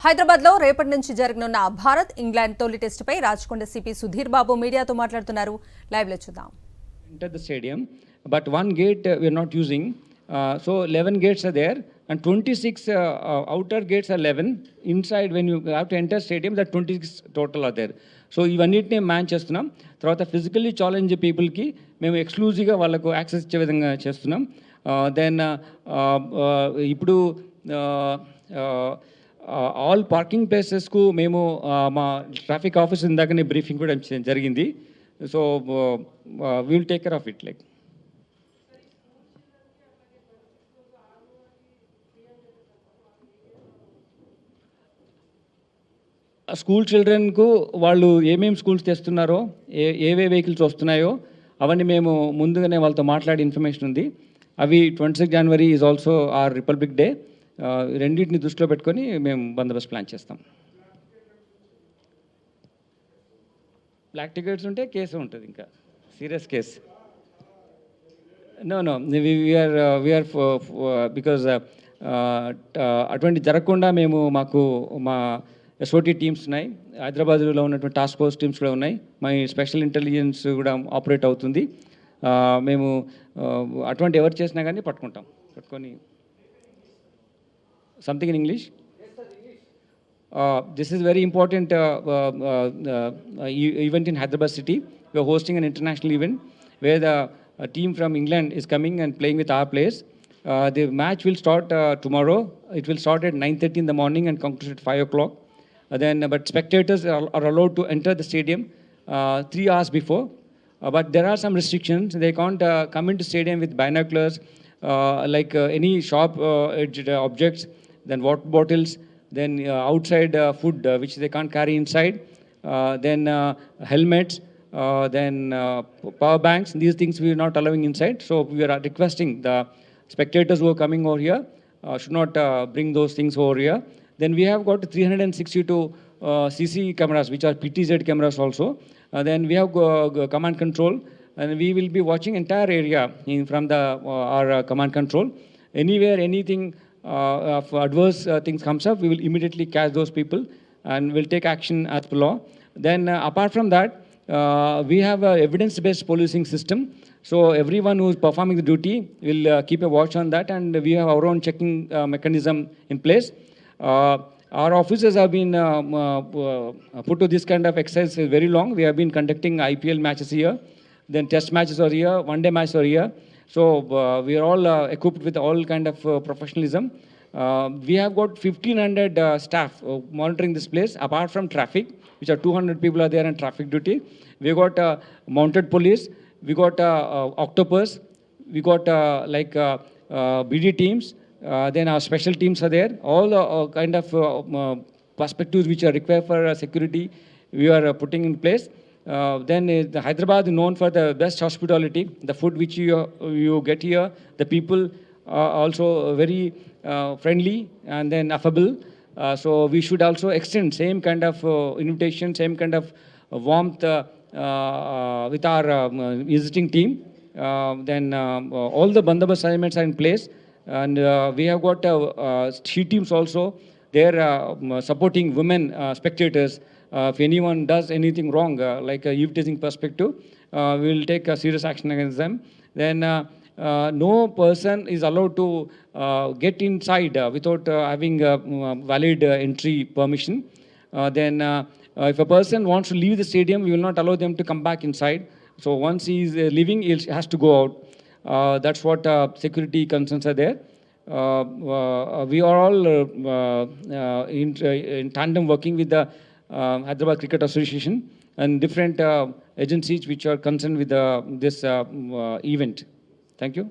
హైదరాబాద్ లో రేపటి నుంచి జరగనున్న భారత్ ఇంగ్లాండ్ తొలి టెస్టుపై రాచకొండ సిపి సుధీర్ బాబు మీడియాతో మాట్లాడుతున్నారు. లైవ్ లో చూద్దాం. Enter the stadium, but one gate we are not using. So 11 gates are there, and 26 outer gates are 11. Inside, when you have to enter stadium, that 26 total are there. So ఇవన్నిటిని man చేస్తున్నాం. తర్వాత physically challenge పీపుల్కి మేము ఎక్స్క్లూజివ్గా వాళ్ళకు access ఇచ్చే విధంగా చేస్తున్నాం. దెన్ ఇప్పుడు ఆల్ పార్కింగ్ ప్లేసెస్కు మేము మా ట్రాఫిక్ ఆఫీస్ ఇందాకనే బ్రీఫింగ్ కూడా జరిగింది. So will take care of it. Like school చిల్డ్రన్కు వాళ్ళు ఏమేమి స్కూల్స్ తెస్తున్నారో, ఏవే వెహికల్స్ వస్తున్నాయో అవన్నీ మేము ముందుగానే వాళ్ళతో మాట్లాడే ఇన్ఫర్మేషన్ ఉంది. అవి 26 January is also our republic day. రెండింటిని దృష్టిలో పెట్టుకొని మేము బందోబస్తు ప్లాన్ చేస్తాం. బ్లాక్ టికెట్స్ ఉంటే కేసు ఉంటుంది, ఇంకా serious case. No we're because అటువంటి జరగకుండా మాకు మా ఎస్ఓటీ టీమ్స్ ఉన్నాయి. హైదరాబాద్లో ఉన్నటువంటి టాస్క్ ఫోర్స్ టీమ్స్ కూడా ఉన్నాయి. మా స్పెషల్ ఇంటెలిజెన్స్ కూడా ఆపరేట్ అవుతుంది. మేము అటువంటి ఎవరు చేసినా కానీ పట్టుకొని something in English. This is very important event in Hyderabad city. We are hosting an international event where the team from England is coming and playing with our players. The match will start tomorrow. It will start at 9:30 in the morning and conclude at 5 o'clock. But spectators are allowed to enter the stadium 3 hours before. But there are some restrictions. They can't come into stadium with binoculars, like any sharp objects, then water bottles, then outside food which they can't carry inside, then helmets, then power banks. These things we are not allowing inside. So we are requesting the spectators who are coming over here should not bring those things over here. Then we have got 362 CC cameras, which are PTZ cameras also. Then we have command control, and we will be watching entire area from our command control. Anywhere anything of adverse things comes up, we will immediately catch those people and will take action as per law. Then apart from that, we have a evidence-based policing system. So everyone who is performing the duty will keep a watch on that, and we have our own checking mechanism in place. Our officers have been put to this kind of exercise very long. We have been conducting IPL matches here, then test matches are here, one-day matches are here. So we are all equipped with all kind of professionalism. We have got 1,500 staff monitoring this place. Apart from traffic, which are 200 people are there on traffic duty, we got mounted police, we got octopus, we got BD teams. Then our special teams are there. All the kind of perspectives which are required for security, we are putting in place. Then the Hyderabad is known for the best hospitality. The food which you get here, the people are also very friendly and then affable. So we should also extend same kind of invitation, same kind of warmth with our visiting team. Then all the bandobast arrangements are in place. And we have got she teams also. They are supporting women spectators. If anyone does anything wrong, like a eve-teasing perspective, we will take a serious action against them. Then no person is allowed to get inside without having valid entry permission. Then if a person wants to leave the stadium, we will not allow them to come back inside. So once he is leaving, he has to go out. That's what security concerns are there. We are all in tandem working with the Hyderabad Cricket Association and different agencies which are concerned with this event. Thank you.